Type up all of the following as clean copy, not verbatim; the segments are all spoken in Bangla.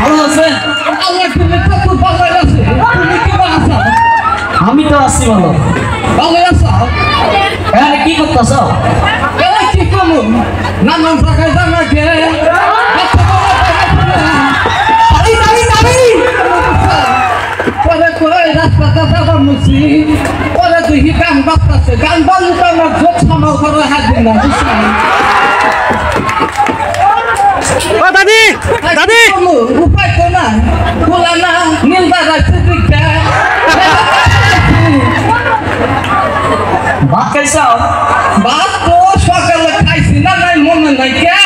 ভালো আছেন? আল্লাহ তুমি খুব ভালো আছে। তুমি কি আছো? আমি তো আছি ভালো। ভালো আছো? এখানে কি করতেছ? এই কি করো? নানান জায়গায় জানা গে। পরে কই রাস্তাটা যাবা মুছি। পরে দেখি গান বাজতেছে। গান বাজলে তো আমার চোখ সামাল করে হাত দিলাম। ও দাদি দাদি উপায় তো না বলা না নীলদা রাখতে দিকটা ভাত খাইছ? ভাত তো সকালে খাইছি না নাই মনে নাই কে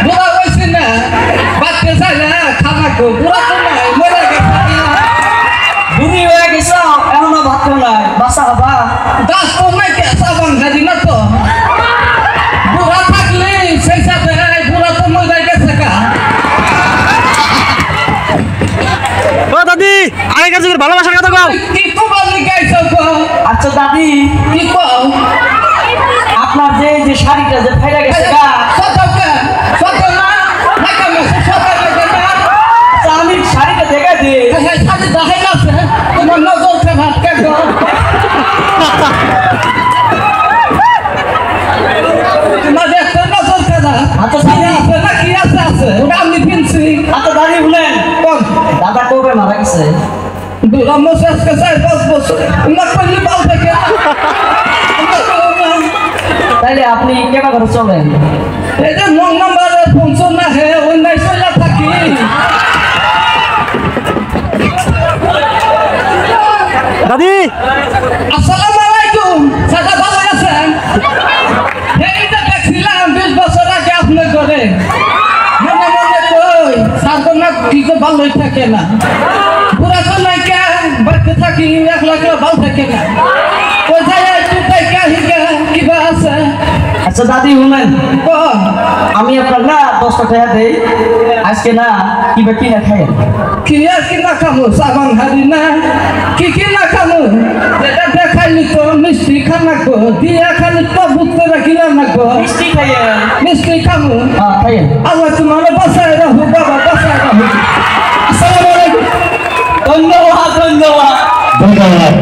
বুড়া হয়েছে না বাচ্চা চাই না খানা কো বুড়া তো নাই মরে গেছে বুড়ি হয়ে গেছ এখনো ভাত খাও নাই বাসা হবা? গাছ তো নাই কে সাবান খাদি না তো বুড়া থাকলে সেই সাথে বুড়া তো মরে গেছে কা ও দাদি আগেকার যুগের ভালোবাসার কথা কও। কি তোমার লিখে আইছো গো আচ্ছা দাদি, কি কও আপনার যে যে শাড়িটা যে ফাইরা গেছে গা, আচ্ছা আমি শাড়িটা দেখা দে। আচ্ছা দাদি, আচ্ছা দাদি বলেন দাদা কবে মারা গেছে? তাইলে আপনি কেবা করে চলেন? দাদি আসসালামু আলাইকুম সাদা ভালো আছেন এইটা দেখছিলাম 20 বছর আগে আপনার ঘরে মনে মনে কই সাধনা কি তো ভালোই থাকে না পুরা তো নাই কে বাড়িতে থাকি একলা একলা ভালো থাকে না ওই যায় একটু টাকা হিগা কিবা আছে আচ্ছা দাদি শুনেন, কোন আমি আপনার না 10 টাকা দেই, আজকে না কিবা কিনা খাইয়েন। কি আর কি না খামু সাবান হারি না কি না খামু এটা দেখাইলি তো মিষ্টি খানা কো দিয়া খালি তো বুঝতে রাখিলাম না কো মিষ্টি খাইয়েন। মিষ্টি খামু হ্যাঁ খাইয়েন। আল্লাহ তোমার বাসায় রাখো বাবা বাসায় রাখো আসসালামু আলাইকুম ধন্যবাদ ধন্যবাদ ধন্যবাদ।